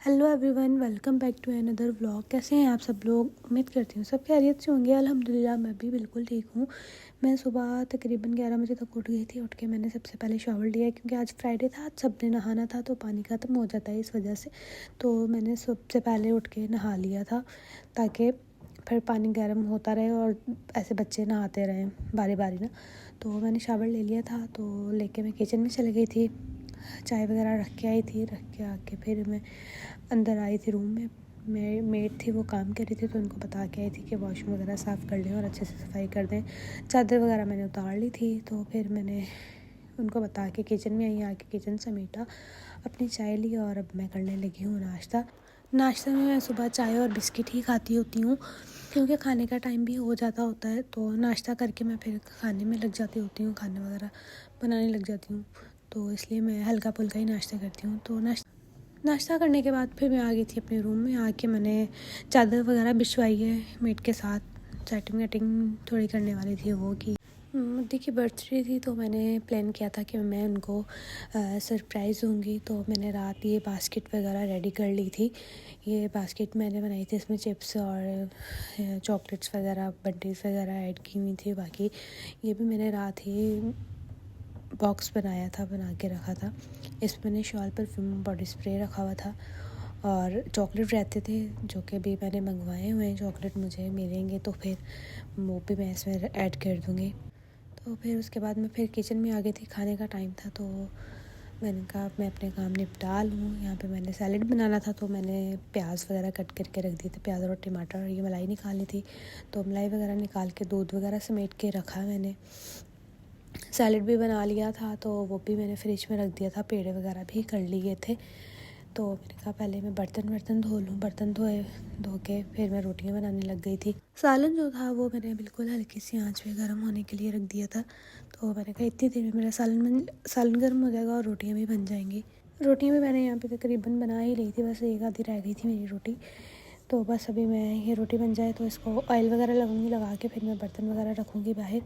Hello everyone, welcome back to another vlog. कैसे हैं आप सब लोग? उम्मीद करती हूँ सब खैरियत से होंगे। अल्हम्दुलिल्लाह मैं भी बिल्कुल ठीक हूँ। मैं सुबह तकरीबन 11 बजे तक उठ गई थी। उठ के मैंने सबसे पहले शावर लिया क्योंकि आज फ्राइडे था, आज सबने नहाना था तो पानी ख़त्म हो जाता है इस वजह से। तो मैंने सबसे पहले उठ के नहा लिया था ताकि फिर पानी गर्म होता रहे और ऐसे बच्चे नहाते रहें बारी बारी ना। तो मैंने शावर ले लिया था, तो लेके मैं किचन में चली गई थी, चाय वगैरह रख के आई थी। रख के आके फिर मैं अंदर आई थी रूम में। मेड थी, वो काम कर रही थी, तो उनको बता के आई थी कि वॉशरूम वगैरह साफ़ कर लें और अच्छे से सफाई कर दें। चादर वगैरह मैंने उतार ली थी, तो फिर मैंने उनको बता के किचन में आई। आके किचन समेटा, अपनी चाय ली और अब मैं करने लगी हूँ नाश्ता में मैं सुबह चाय और बिस्किट ही खाती होती हूँ क्योंकि खाने का टाइम भी हो जाता होता है। तो नाश्ता करके मैं फिर खाने में लग जाती होती हूँ, खाने वगैरह बनाने लग जाती हूँ, तो इसलिए मैं हल्का फुल्का ही नाश्ता करती हूँ। तो नाश्ता करने के बाद फिर मैं आ गई थी अपने रूम में। आके मैंने चादर वगैरह बिछवाई है मेड के साथ। चैटिंग वेटिंग थोड़ी करने वाली थी वो की। मुद्दी की बर्थडे थी तो मैंने प्लान किया था कि मैं उनको सरप्राइज़ दूँगी। तो मैंने रात ये बास्केट वगैरह रेडी कर ली थी। ये बास्केट मैंने बनाई थी, इसमें चिप्स और चॉकलेट्स वगैरह बंटीज वगैरह ऐड की हुई थी। बाकी ये भी मैंने रात ही बॉक्स बना के रखा था। इसमें मैंने शॉल परफ्यूम बॉडी स्प्रे रखा हुआ था और चॉकलेट रहते थे जो कि भी मैंने मंगवाए हुए हैं। चॉकलेट मुझे मिलेंगे तो फिर वो भी मैं इसमें ऐड कर दूँगी। तो फिर उसके बाद मैं फिर किचन में आ गई थी। खाने का टाइम था तो मैंने कहा मैं अपने काम निपटा लूँ। यहाँ पे मैंने सैलेड बनाना था तो मैंने प्याज वगैरह कट करके रख दिए थे, प्याज और टमाटर। ये मलाई निकालनी थी तो मलाई वगैरह निकाल के दूध वगैरह समेट के रखा मैंने। सैलेड भी बना लिया था तो वो भी मैंने फ्रिज में रख दिया था। पेड़े वगैरह भी कर लिए थे। तो मैंने कहा पहले मैं बर्तन धो लूँ। बर्तन धो के फिर मैं रोटियां बनाने लग गई थी। सालन जो था वो मैंने बिल्कुल हल्की सी आंच पे गर्म होने के लिए रख दिया था। तो मैंने कहा इतनी देर में मेरा सालन गर्म हो जाएगा और रोटियां भी बन जाएंगी। रोटियां भी मैंने यहाँ पे तकरीबन बना ही ली थी, बस एक आधी रह गई थी मेरी रोटी। तो बस अभी मैं ये रोटी बन जाए तो इसको ऑयल वगैरह लगाऊंगी, लगा के फिर मैं बर्तन वगैरह रखूँगी बाहर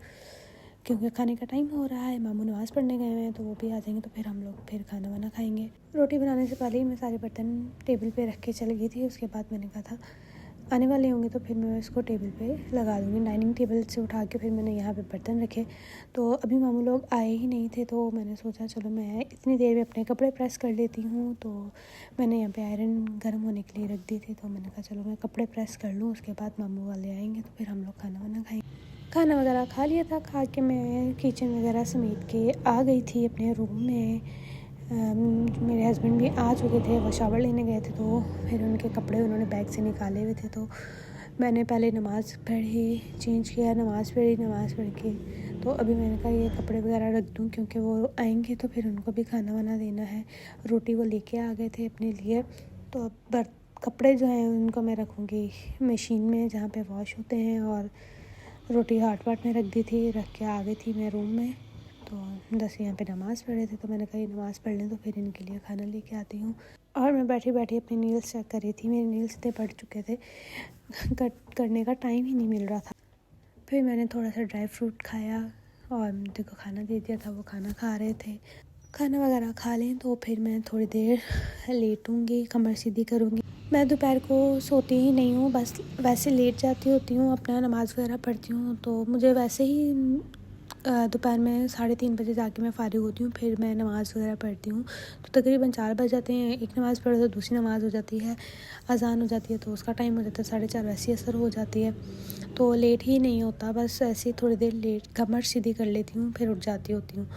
क्योंकि खाने का टाइम हो रहा है। मामू नमाज़ पढ़ने गए हुए हैं तो वो भी आ जाएंगे तो फिर हम लोग फिर खाना वाना खाएंगे। रोटी बनाने से पहले ही मैं सारे बर्तन टेबल पे रख के चली गई थी। उसके बाद मैंने कहा था आने वाले होंगे तो फिर मैं इसको टेबल पे लगा दूँगी। डाइनिंग टेबल से उठा के फिर मैंने यहाँ पे बर्तन रखे। तो अभी मामू लोग आए ही नहीं थे तो मैंने सोचा चलो मैं इतनी देर में अपने कपड़े प्रेस कर लेती हूँ। तो मैंने यहाँ पे आयरन गर्म होने के लिए रख दी थी। तो मैंने कहा चलो मैं कपड़े प्रेस कर लूँ, उसके बाद मामू वाले आएंगे तो फिर हम लोग खाना वाना खाएंगे। खाना वगैरह खा लिया था। खा के मैं किचन वगैरह समेट के आ गई थी अपने रूम में। मेरे हस्बैंड भी आ चुके थे, वो शावर लेने गए थे तो फिर उनके कपड़े उन्होंने बैग से निकाले हुए थे। तो मैंने पहले नमाज़ पढ़ी, चेंज किया, नमाज़ पढ़ के तो अभी मैंने कहा ये कपड़े वगैरह रख दूँ क्योंकि वो आएंगे तो फिर उनको भी खाना वाना देना है। रोटी वो लेके आ गए थे अपने लिए। तो अब कपड़े जो हैं उनको मैं रखूँगी मशीन में जहाँ पे वॉश होते हैं। और रोटी हाट वाट में रख दी थी, रख के आ गई थी मैं रूम में। तो 10 यहाँ पे नमाज़ पढ़े थे तो मैंने कहा नमाज़ पढ़ लें तो फिर इनके लिए खाना लेके आती हूँ। और मैं बैठी बैठी अपने नील्स चेक कर रही थी। मेरे नील्स इतने बढ़ चुके थे, कट करने का टाइम ही नहीं मिल रहा था। फिर मैंने थोड़ा सा ड्राई फ्रूट खाया और मुझे को खाना दे दिया था, वो खाना खा रहे थे। खाना वगैरह खा लें तो फिर मैं थोड़ी देर लेटूँगी, कमर सीधी करूँगी। मैं दोपहर को सोती ही नहीं हूँ, बस वैसे लेट जाती होती हूँ, अपना नमाज़ वगैरह पढ़ती हूँ। तो मुझे वैसे ही दोपहर में 3:30 बजे जाके मैं फ़ारिग होती हूँ। फिर मैं नमाज़ वगैरह पढ़ती हूँ तो तकरीबन 4 बज जाते हैं। एक नमाज़ पढ़ो तो दूसरी नमाज़ हो जाती है, अज़ान हो जाती है तो उसका टाइम हो जाता है 4:30। वैसे ही असर हो जाती है तो लेट ही नहीं होता, बस ऐसे ही थोड़ी देर लेट कमर सीधी कर लेती हूँ, फिर उठ जाती होती हूँ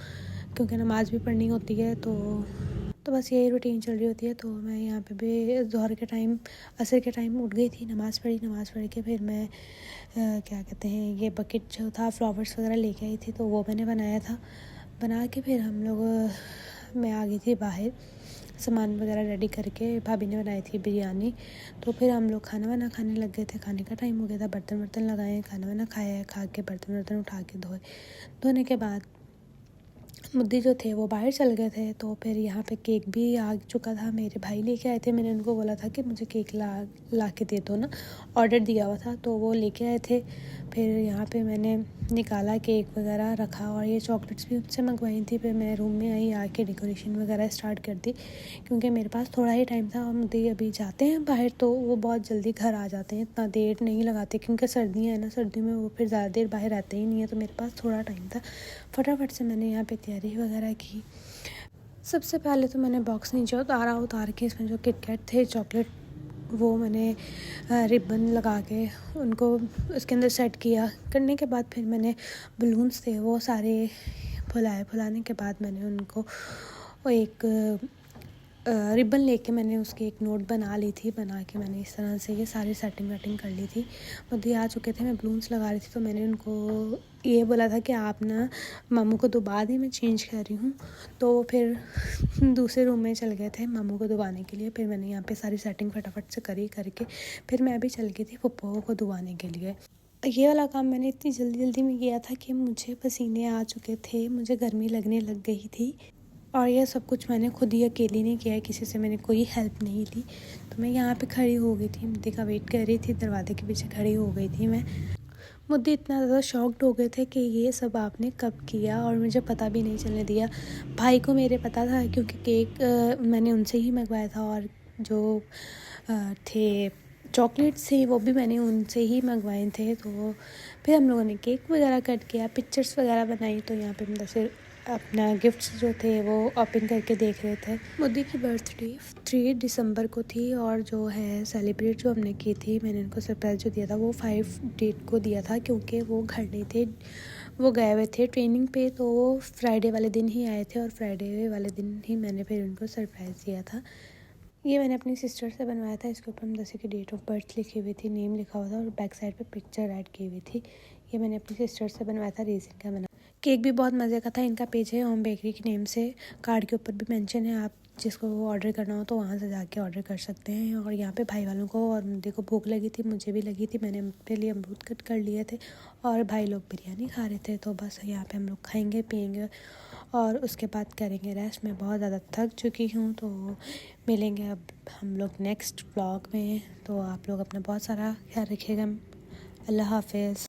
क्योंकि नमाज़ भी पढ़नी होती है। तो बस यही रूटीन चल रही होती है। तो मैं यहाँ पे भी ज़ोहर के टाइम, असर के टाइम उठ गई थी, नमाज़ पढ़ के फिर मैं क्या कहते हैं ये बकेट जो था फ्लावर्स वगैरह लेके आई थी तो वो मैंने बनाया था। बना के फिर हम लोग मैं आ गई थी बाहर, सामान वगैरह रेडी करके। भाभी ने बनाई थी बिरयानी तो फिर हम लोग खाना वाना खाने लग गए थे। खाने का टाइम हो गया था, बर्तन वर्तन लगाए, खाना वाना खाया, खा के बर्तन वर्तन उठा के धोने के बाद मुद्दी जो थे वो बाहर चल गए थे। तो फिर यहाँ पे केक भी आ चुका था, मेरे भाई लेके आए थे। मैंने उनको बोला था कि मुझे केक ला के दे दो ना, ऑर्डर दिया हुआ था तो वो लेके आए थे। फिर यहाँ पे मैंने निकाला केक वगैरह रखा और ये चॉकलेट्स भी उससे मंगवाई थी। फिर मैं रूम में आई, आके डेकोरेशन वगैरह स्टार्ट कर दी क्योंकि मेरे पास थोड़ा ही टाइम था। हम अभी जाते हैं बाहर तो वो बहुत जल्दी घर आ जाते हैं, इतना देर नहीं लगाते क्योंकि सर्दियाँ हैं ना, सर्दियों में वो फिर ज़्यादा देर बाहर रहते ही नहीं है। तो मेरे पास थोड़ा टाइम था, फटाफट से मैंने यहाँ पे तैयारी वगैरह की। सबसे पहले तो मैंने बॉक्स नीचे उतार के इसमें जो किटकैट थे चॉकलेट वो मैंने रिबन लगा के उनको उसके अंदर सेट करने के बाद फिर मैंने बलून्स थे वो सारे फुलाने के बाद मैंने उनको एक रिबन लेके मैंने उसकी एक नोट बना ली थी। बना के मैंने इस तरह से ये सारी सेटिंग वेटिंग कर ली थी। मुझे आ चुके थे, मैं बलून्स लगा रही थी तो मैंने उनको ये बोला था कि आप ना मामू को दुबा दें, मैं चेंज कर रही हूँ। तो फिर दूसरे रूम में चल गए थे मामू को दुबाने के लिए। फिर मैंने यहाँ पे सारी सेटिंग फटाफट से करके फिर मैं भी चल गई थी पप्पू को दुबाने के लिए। ये वाला काम मैंने इतनी जल्दी में किया था कि मुझे पसीने आ चुके थे, मुझे गर्मी लगने लग गई थी और ये सब कुछ मैंने खुद ही अकेली ने किया है, किसी से मैंने कोई हेल्प नहीं ली। तो मैं यहाँ पे खड़ी हो गई थी, मुद्दे का वेट कर रही थी, दरवाजे के पीछे खड़ी हो गई थी मैं। मुद्दे इतना ज़्यादा शॉक्ड हो गए थे कि ये सब आपने कब किया और मुझे पता भी नहीं चलने दिया। भाई को मेरे पता था क्योंकि केक मैंने उनसे ही मंगवाया था और जो थे चॉकलेट्स थे वो भी मैंने उनसे ही मंगवाए थे। तो फिर हम लोगों ने केक वगैरह कट किया, पिक्चर्स वगैरह बनाई। तो यहाँ पे मतलब सिर्फ अपना गिफ्ट्स जो थे वो ओपन करके देख रहे थे। मुद्दी की बर्थडे 3 दिसंबर को थी और जो है सेलिब्रेट जो हमने की थी, मैंने उनको सरप्राइज़ जो दिया था वो 5 डेट को दिया था क्योंकि वो घर नहीं थे, वो गए हुए थे ट्रेनिंग पे। तो वो फ्राइडे वाले दिन ही आए थे और फ्राइडे वाले दिन ही मैंने फिर उनको सरप्राइज़ दिया था। ये मैंने अपनी सिस्टर से बनवाया था। इसके ऊपर जैसे कि डेट ऑफ बर्थ लिखी हुई थी, नेम लिखा हुआ था और बैक साइड पे पिक्चर ऐड की हुई थी। ये मैंने अपनी सिस्टर से बनवाया था, रेजिन का बना। केक भी बहुत मज़े का था। इनका पेज है होम बेकरी के नेम से, कार्ड के ऊपर भी मेंशन है। आप जिसको ऑर्डर करना हो तो वहाँ से जाके ऑर्डर कर सकते हैं। और यहाँ पे भाई वालों को और मुद्दे को भूख लगी थी, मुझे भी लगी थी, मैंने अपने लिए अमरूद कट कर लिए थे और भाई लोग बिरयानी खा रहे थे। तो बस यहाँ पे हम लोग खाएंगे पिएंगे और उसके बाद करेंगे रेस्ट। मैं बहुत ज़्यादा थक चुकी हूँ। तो मिलेंगे अब हम लोग नेक्स्ट व्लॉग में। तो आप लोग अपना बहुत सारा ख्याल रखिएगा। अल्लाह हाफिज़।